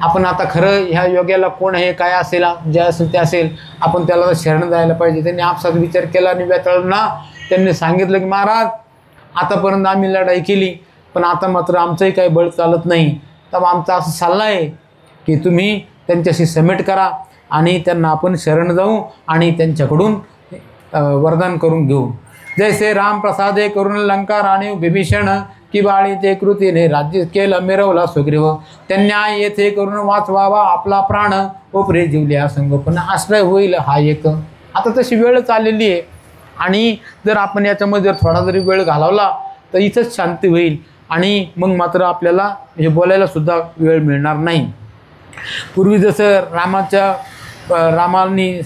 आपण आता खरं ह्या योग्याला कोण आहे काय असेल, जे असेल ते असेल, आपण त्याला शरण जायला पाहिजे. त्यांनी आपसात विचार केला आणि वेताळांना त्यांनी सांगितलं की महाराज आतापर्यंत आम्ही लढाई केली, पण आता मात्र आमचंही काही बळ चालत नाही. तर आमचा असं सल्ला आहे की तुम्ही त्यांच्याशी समेट करा आणि त्यांना आपण शरण जाऊ आणि त्यांच्याकडून वरदान करून घेऊ. जैसे राम प्रसादे करून लंका राणी विभीषण, की बाळी ते कृतीने राज्य केलं मिरवला सुग्रीव, त्यांना येथे करून वाचवावा आपला प्राण, उपरे जीवल्या संगोपन आश्रय होईल हा एक. आता तशी वेळच आलेली आहे आणि जर आपण याच्यामध्ये जर थोडा जरी वेळ घालवला तर इथंच शांती होईल आणि मग मात्र आपल्याला हे बोलायला सुद्धा वेळ मिळणार नाही. पूर्वी जसं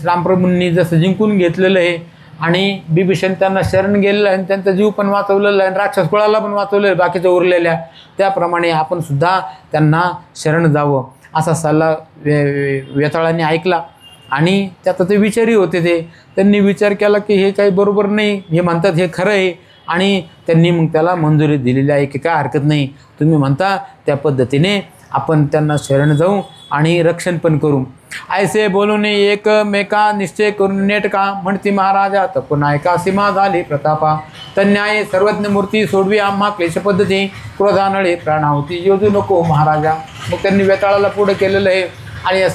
रामप्रभूंनी जसं जिंकून घेतलेलं आहे आणि बिभीषण त्यांना शरण गेलेलं आहे आणि त्यांचा जीव पण वाचवलेला आहे आणि राक्षस कुळाला पण वाचवलेलं आहे बाकीच्या उरलेल्या, त्याप्रमाणे आपण सुद्धा त्यांना शरण जावं असा सल्ला वेताळांनी ऐकला. आणि त्यात ते विचारी होते, त्यांनी विचार केला की हे काही बरोबर नाही, हे म्हणतात हे खरं आहे आणि त्यांनी मग त्याला मंजुरी दिलेली आहे की काय हरकत नाही, तुम्ही म्हणता त्या पद्धतीने आपण त्यांना शरण जाऊ आणि रक्षण पण करू. ऐसे बोलून एकमेका निश्चय करून नेटका, म्हणती महाराजा तपून ऐका सीमा झाली प्रतापा, तन्याय सर्वज्ञ मूर्ती सोडवी आम्हा क्लेश पद्धती, क्रोधानळे प्राणाहुती योजू नको महाराजा. मग त्यांनी वेताळाला पुढं केलेलं आहे आणि या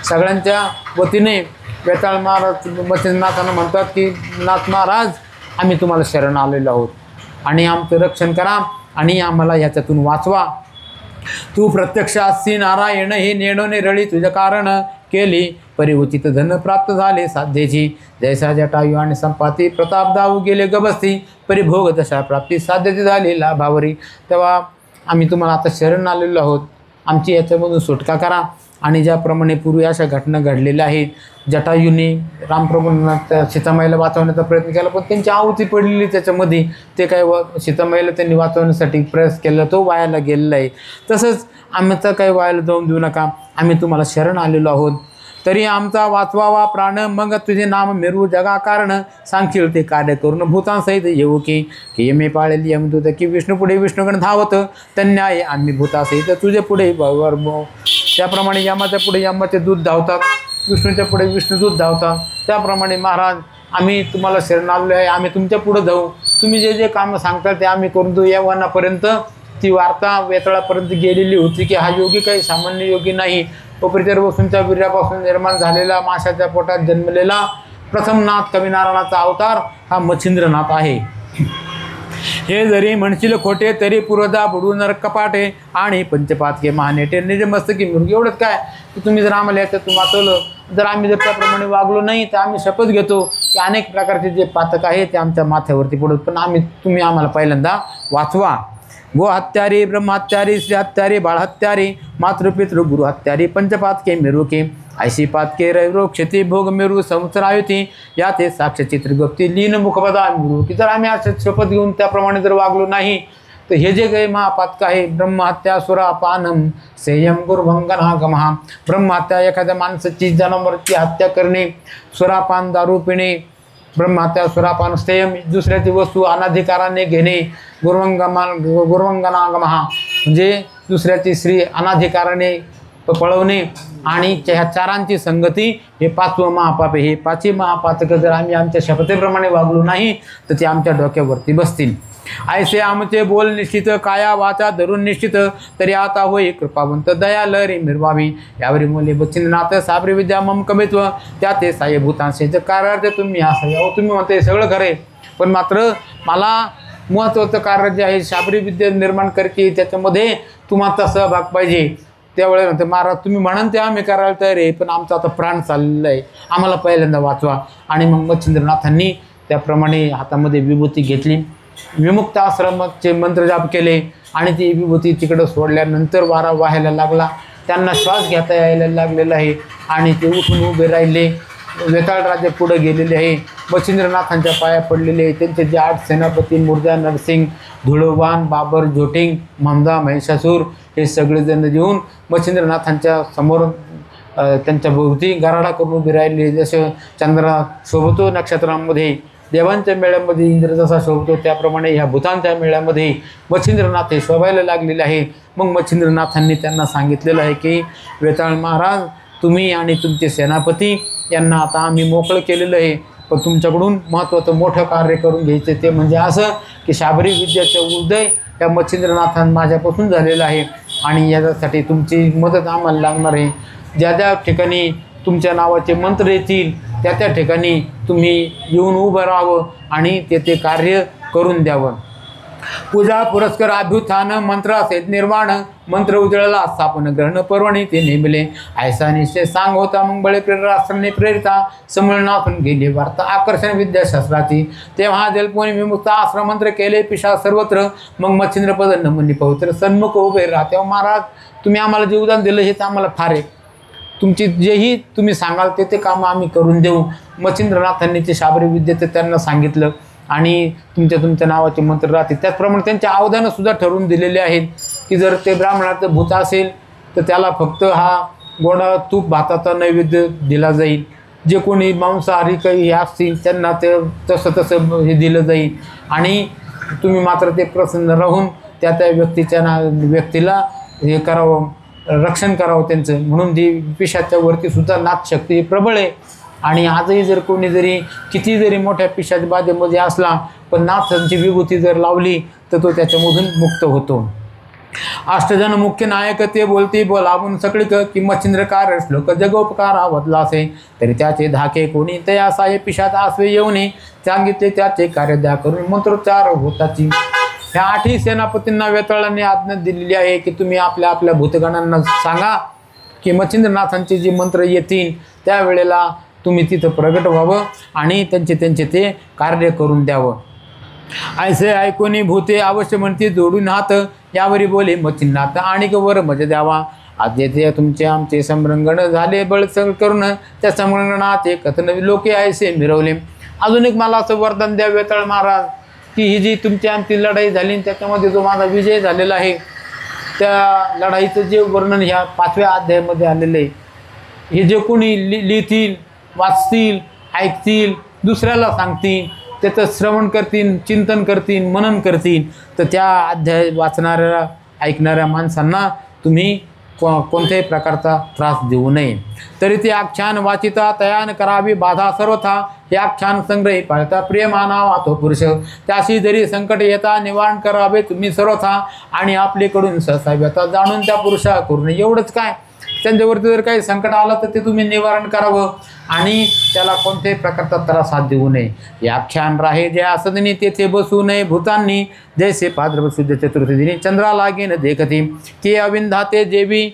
सगळ्यांच्या वतीने वेताळ महाराज मच्छिंद्रनाथांना म्हणतात की नाथ महाराज आम्ही तुम्हाला शरण आलेलो आहोत आणि आमचं रक्षण करा आणि आम्हाला याच्यातून वाचवा. तू प्रत्यक्ष असती नारायण हे नेणोने रळी तुझ्या कारण केली, परिउचित धन प्राप्त झाले साध्येची, जैसा जटायू आणि संपाती प्रताप दाऊ गेले गबस्ती, परिभोग दशा प्राप्ती साध्यते झाली लाभावरी. तेव्हा आम्ही तुम्हाला आता शरण आलेलो आहोत, आमची याच्यामधून सुटका करा. आणि ज्याप्रमाणे पूर्वी अशा घटना घडलेल्या आहेत, जटायूने रामप्रभूंना त्या सीतामाईला वाचवण्याचा प्रयत्न केला पण त्यांची आहुती पडलेली त्याच्यामध्ये, ते काय सीतामाईला त्यांनी वाचवण्यासाठी प्रयास केला तो वायाला गेलेला आहे. तसंच आमचं काही वायाला जाऊन देऊ नका, आम्ही तुम्हाला शरण आलेलो आहोत, तरी आमचा वाचवावा प्राण, मग तुझे नाम मिरवू जगा कारण, सांगशील ते कार्य करून भूतांसहित येऊ की यमे पाळेल यमदूत, की विष्णू पुढे विष्णुगण धावत, तन्याय आम्ही भूतासहित तुझे पुढे त्याप्रमाणे यमाच्या पुढे यमाचे दूध धावतात, विष्णूच्या पुढे विष्णुदूत धावतात. त्याप्रमाणे महाराज आम्ही तुम्हाला शरण आलेलो आहे, आम्ही तुमच्या पुढे जाऊ, तुम्ही जे जे कामं सांगता ते आम्ही करून देऊ. यवनापर्यंत ती वार्ता वेताळापर्यंत गेलेली होती की हा योगी काही सामान्य योगी नाही, उपरिचर वसूंच्या वीर्यापासून निर्माण झालेला माशाच्या पोटात जन्मलेला प्रथम नाथ कविनारायणाचा अवतार हा मच्छिंद्रनाथ आहे. हे जरी म्हणशील खोटे तरी पुरदा बुडू नरक कपाटे आणि पंचपातके महानेटे निज मस्तकी मृग. एवढंच काय की तुम्ही जर आम्हाला याच्यातून वाचवलं, जर आम्ही जर त्याप्रमाणे वागलो नाही तर आम्ही शपथ घेतो की अनेक प्रकारचे जे पातक आहे ते आमच्या माथ्यावरती पडत, पण तुम्ही आम्हाला पहिल्यांदा वाचवा. गो हत्यारी ब्रह्महत्यारी श्री हत्यारी बाळ हत्यारी मातृपितृ गुरु हत्यारी पंचपातके मिरुके ऐशी पातके रैरो क्षती भोग मिरू संवत्सरायुती या ते साक्ष चित्र गुप्ती लीन मुखपदा मिरू. की जर आम्ही असं शपथ घेऊन त्याप्रमाणे जर वागलो नाही तर हे जे काही महापातक आहे ब्रह्महत्या सुरापानम सेयम गुरुभंगना गमहा. ब्रह्महत्या एखाद्या माणसाची जनावरांची हत्या करणे, सुरापान दारू पिणे, ब्रह्महत्या सुरापान सेयम दुसऱ्याची वस्तू अनाधिकाराने घेणे, गुरुभंगना म्हणजे दुसऱ्याची स्त्री अनाधिकाराने पळवणे आणि ह्या चारांची संगती हे पाचवं महापाप आहे. हे पाचही महापातक जर आम्ही आमच्या शपथेप्रमाणे वागलो नाही तर ते आमच्या डोक्यावरती बसतील. ऐसे आमचे बोल निश्चित काया वाचा धरून निश्चित, तरी आता होई कृपावंत दयाल रे मिरवावी. यावरी मुले बच्चिंद्रनाथ साबरी विद्या मम कमित्व त्या ते साहेभूतांशी कार्यार्थ तुम्ही असं तुम्ही म्हणते सगळं खरे, पण मात्र मला महत्त्वाचं कार्य जे आहे शाबरी विद्या निर्माण करते त्याच्यामध्ये तुम्हाला सहभाग पाहिजे. त्यावेळेला म्हणते महाराज तुम्ही म्हणाल ते आम्ही करायला तयार आहे, पण आमचा आता प्राण चाललेला आहे, आम्हाला पहिल्यांदा वाचवा. आणि मग मच्छिंद्रनाथांनी त्याप्रमाणे हातामध्ये विभूती घेतली, विमुक्त आश्रमाचे मंत्रजाप केले आणि ती विभूती तिकडं सोडल्यानंतर वारा वाहायला लागला, त्यांना श्वास घेता यायला लागलेला आहे आणि ते उठून उभे राहिले वेताळ राजे पुढे गेलेले आहे, मच्छिंद्रनाथांच्या पाया पडलेले आहे. त्यांचे जे 8 सेनापती मुर्जा, नरसिंग, धुळोबान, बाबर, जोटिंग, ममदा, महिषासूर हे सगळेजण येऊन मच्छिंद्रनाथांच्या समोर त्यांच्या भोवती गराडा करून उभे राहिले. जसं चंद्र शोभतो नक्षत्रांमध्ये, देवांच्या मेळ्यामध्ये इंद्र जसा शोभतो, त्याप्रमाणे ह्या भूतांच्या मेळ्यामध्ये मच्छिंद्रनाथ हे शोभायला लागलेले आहे. मग मच्छिंद्रनाथांनी त्यांना सांगितलेलं आहे की वेताळ महाराज, तुम्ही आणि तुमचे सेनापती यांना आता आम्ही मोकळं केलेलं आहे, पण तुमच्याकडून महत्त्वाचं मोठं कार्य करून घ्यायचं. ते म्हणजे असं की शाबरी विद्याचं उदय या मच्छिंद्रनाथां माझ्यापासून झालेलं आहे आणि याच्यासाठी तुमची मदत आम्हाला लागणार आहे. ज्या ज्या ठिकाणी तुमच्या नावाचे मंत्र येतील त्या ठिकाणी तुम्ही येऊन उभं राहावं आणि ते कार्य करून द्यावं. पूजा पुरस्कार अभ्युत्थान मंत्र असेल निर्माण, मंत्र उजळला स्थापन ग्रहण पर्वणी ते नेमले. ऐसा निश्चय सांग होता मग बळे राष्ट्राने प्रेरिता, संमेलनातून गेली वार्ता आकर्षण विद्याशास्त्राची. तेव्हा जलपोनी विमुक्त आश्रम मंत्र केले पिशा सर्वत्र, मग मच्छिंद्रपद नमनी पवित्र सन्मुख उभे राहा. तेव्हा महाराज, तुम्ही आम्हाला जे उदान दिलं हेच आम्हाला फार आहे, तुमची जेही तुम्ही सांगाल ते कामं आम्ही करून देऊ. मच्छिंद्रनाथांनी ते शाबरी विद्येचं त्यांना सांगितलं आणि तुमच्या नावाचे मंत्र राहतील. त्याचप्रमाणे त्यांच्या अवधानंसुद्धा ठरवून दिलेले आहेत की जर ते ब्राह्मणाचं भूत असेल तर त्याला फक्त हा गोडा तूप भाताचा नैवेद्य दिला जाईल. जे कोणी मांसाहारी काही हे असतील त्यांना ते तसं हे दिलं जाईल आणि तुम्ही मात्र ते प्रसन्न राहून त्या व्यक्तीला हे करावं, रक्षण करावं त्यांचं. म्हणून ती पिशाच्या वरतीसुद्धा नाथशक्ती प्रबळ आहे आणि आजही जर कोणी किती जरी मोठ्या पिशाच बाधेमध्ये असला पण नाथांची विभूती जर लावली तर तो त्याच्यामधून मुक्त होतो. अष्टजन मुख्य नायक ते बोलते बोलावून सगळीक की मच्छिंद्रकार श्लोक जगोपकार आवडला असे तरी त्याचे धाके कोणी तयासाये पिशात आसवे येऊने सांगितले त्याचे कार्य द्या करून मंत्रोच्चार होताची. ह्या 8ही सेनापतींना वेताळांनी आज्ञा दिलेली आहे की तुम्ही आपल्या आपल्या भूतगणांना सांगा की मच्छिंद्रनाथांचे जे मंत्र येतील त्यावेळेला तुम्ही तिथं प्रगट व्हावं आणि त्यांचे ते कार्य करून द्यावं. ऐसे ऐकून भूते अवश्य म्हणते जोडून हात, यावरी बोले मच्छिंद्रनाथ आणि वर मज द्यावा. आज येथे तुमचे आमचे संरंगण झाले बळसळ करून त्या संरंगणात कथन लोके ऐसे मिरवले. अजून एक मला असं वरदान द्या वेताळ महाराज की ही जी तुमची आमची लढाई झाली त्याच्यामध्ये जो माझा विजय झालेला आहे त्या लढाईचं जे वर्णन ह्या 5व्या अध्यायामध्ये आलेलं आहे. हे जे कोणी लिहितील, वाचतील, ऐकतील, दुसऱ्याला सांगतील, त्याचं श्रवण करतील, चिंतन करतील, मनन करतील तर त्या अध्याय वाचणाऱ्या ऐकणाऱ्या माणसांना तुम्ही कोणत्याही प्रकारचा त्रास देऊ नये. तरी ते आख्यान वाचिता तयान करावी बाधा सर्वथा, हे आख्यान संग्रही पाळता प्रिय मानावा तो पुरुष. त्याशी जरी संकट येता निवारण करावे तुम्ही सर्वथा आणि आपल्याकडून सहसा व्यथा जाणून त्या पुरुषा करून. एवढंच काय, त्यांच्यावरती जर काही संकट आलं तर ते तुम्ही निवारण करावं आणि त्याला कोणत्याही प्रकारचा त्रास देऊ नये. हे आख्यान राहे जे असदनी तेथे बसू नये भूतांनी, जैसे भाद्रपद शुद्ध चतुर्थी दिनी चंद्रा लागेन देखती की अविंधाते जेवी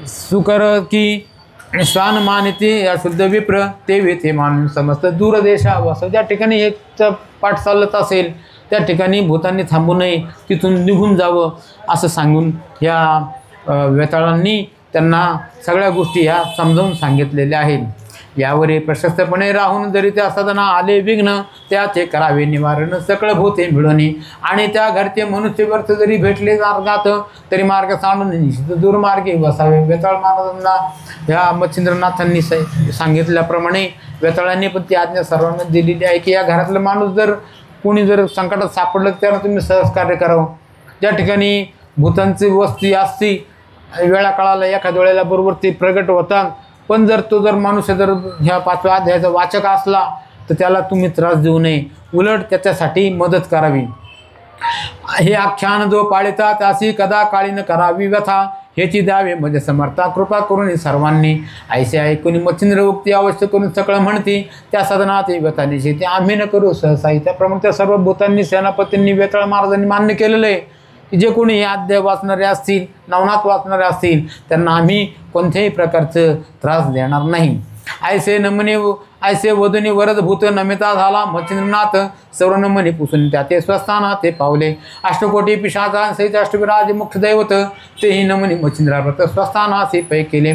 सुकर की स्वान मानिते अशुद्ध विप्र ते ते मानून समस्त दूरदेशा वस. ज्या ठिकाणी एक पाठ चालत असेल त्या ठिकाणी भूतांनी थांबू नये, तिथून निघून जावं असं सांगून ह्या वेताळांनी त्यांना सगळ्या गोष्टी ह्या समजावून सांगितलेल्या आहेत. यावरी प्रशस्तपणे राहून जरी त्या साधना आले विघ्न त्याचे करावे निवारण सकळ भूते मिळवणे. आणि त्या घरचे मनुष्य व्यर्थ जरी भेटले मार्गात तरी मार्ग सांडून निश्चित दुर्मार्गे बसावे. वेताळ महाराजांना ह्या मच्छिंद्रनाथांनी सांगितल्याप्रमाणे वेताळांनी पण ती आज्ञा सर्वांना दिलेली आहे की या घरातलं माणूस जर कोणी जर संकटात सापडलं त्याला तुम्ही सहजकार्य करावं. ज्या ठिकाणी भूतांची वस्ती असती वेळा काळाला एखाद्या वेळेला बरोबर ते प्रगट होतात, पण जर तो माणूस जर ह्या 5व्या अध्यायाचा वाचक असला तर त्याला तुम्ही त्रास देऊ नये, उलट त्याच्यासाठी मदत करावी. हे आख्यान जो पाळिता त्याशी कदा काळीन करावी व्यथा, ह्याची द्यावे म्हणजे समर्था कृपा करून सर्वांनी. ऐसे ऐकून मच्छिंद्र उक्ती अवश्य करून सकळ म्हणती त्या सदनात व्यथा निश्चिती आम्ही न करू सहसाही. त्याप्रमाणे त्या सर्व भूतांनी सेनापतींनी वेताळ महाराजांनी मान्य केलेलं आहे की जे कोणी हे अध्याय वाचणारे असतील, नवनाथ वाचणारे असतील त्यांना आम्ही कोणत्याही प्रकारचं त्रास देणार नाही. ऐसे वधूनी वरद भूत नमिता झाला मच्छिंद्रनाथ सर्व नमनी पुसून त्या ते स्वस्थाना ते पावले. अष्टकोटी पिशाचा सहित अष्टविराज मुख्य दैवत तेही नमनी मच्छिंद्राव्रत स्वस्थानासी पै केले.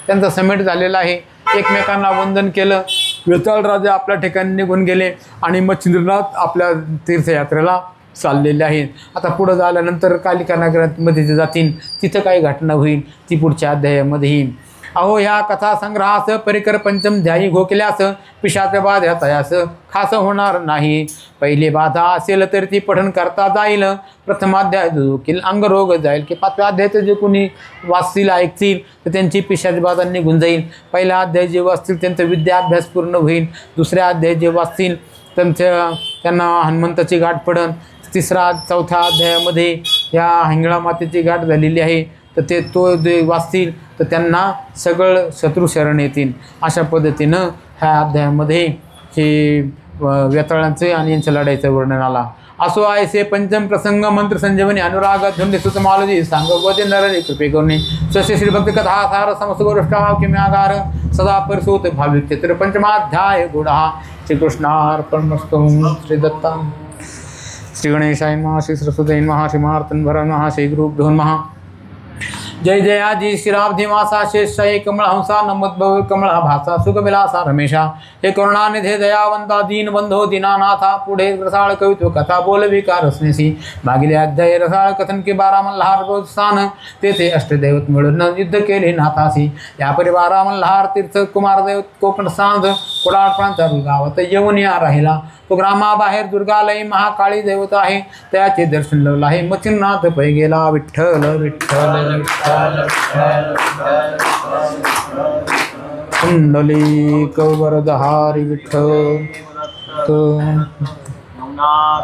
त्यांचा समेट झालेला आहे. एकमेकांना वंदन केलं. वेताळ राजे आपल्या ठिकाणी निघून गेले आणि मच्छिंद्रनाथ आपल्या तीर्थयात्रेला चाललेले आहेत. आता पुढं झाल्यानंतर कालिका नगरामध्ये जे जातील तिथं काही घटना होईल ती पुढच्या अध्यायामध्ये येईल. अहो ह्या कथा संग्रहास परिकर पंचम ध्यायी घोकल्यास पिशाच बाधा तयास खास होणार नाही. पहिली बाधा असेल तर ती पठण करता जाईल. प्रथमाध्याय दुखील अंगरोग जाईल की 5व्या अध्यायाचं जे कोणी वाचतील ऐकतील तर त्यांची पिशाच बाधा निघून जाईल. पहिला अध्याय जे वाचतील त्यांचा विद्याभ्यास पूर्ण होईल. दुसऱ्या अध्याय जे वाचतील त्यांना हनुमंताची गाठ पडन. तिसरा चौथ्या अध्यायामध्ये या हिंगळा मातेची गाठ झालेली आहे तर तो जे वाचतील तर त्यांना सगळं शत्रू शरण येतील. अशा पद्धतीनं ह्या अध्यायामध्ये हे वेताळांचे आणि यांच्या लढाईचं वर्णन आला. असो आयसे पंचम प्रसंग मंत्र संजीवनी अनुराग धुंडी सुतमालजी सांगवते नर कृपे करुणे स्वस्य श्री भक्त कथा सार समसगोष्ठा किम्यागार सदा परसोत भाविक चित्र पंचमाध्याय गुढा श्रीकृष्णार्पणमस्तु. श्री दत्ता श्री गणेशाय नमः. श्री सरस्वती नमः. श्री मार्तंड भर नमः. श्री गुरुभ्यो नमः. जय जयाजी श्रीराब्धी मासा शेषाई कमळ हंसा नमोद्भव कमळा भासा सुखविलासा रमेशा. हे करुणानिधे दयावंता दीन बंधो दीनानाथा. पुढे रसाळ कवित्व कथा बोलविकार रसनेसी. मागील अध्याय रसाळ कथन की 12 मल्हार प्रोत्साहन तेथे अष्टदैवत मिळून युद्ध केले नाथासी. यापरी 12 मल्हार तीर्थ कुमार दैवत कोकण सांध कोडाळ प्रांत गावात येऊन या राहिला. तो ग्रामाबाहेर दुर्गालय महाकाळी दैवत आहे त्याचे दर्शन लवलं आहे. मच्छिंद्रनाथ पै गेला विठ्ठल विठ्ठल विठ्ठल कुंडलिक वरदहारी विठ्ठल.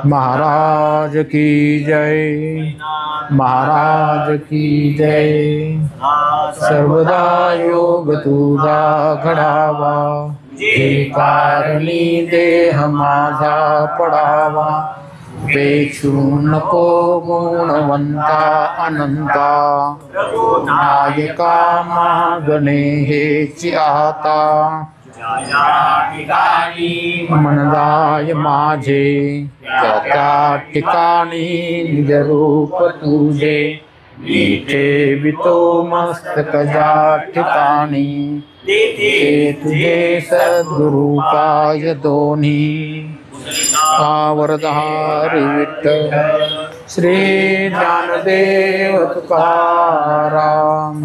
महाराज की जय. महाराज की जय. सर्वदा योग तुझा घडावा जे कारणी देह माझा पडावा. पेक्षू नको गुणवंता अनंता नायका मागणे हेची आता. मनदाय माझे त्या ठिकाणी निज रूप तुझे. इथे वितो मस्तक ज्या ठिकाणी ते तुझे सद्गुरु काय दोन्ही. वरदहारी विठ्ठल. श्री ज्ञानदेव तुकाराम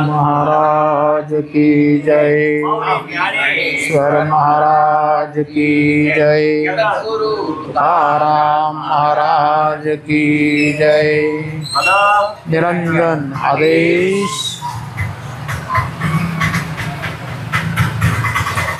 महाराज की जय. स्वर महाराज की जय. तुकाराम महाराज की जय. निरंजन आदेश.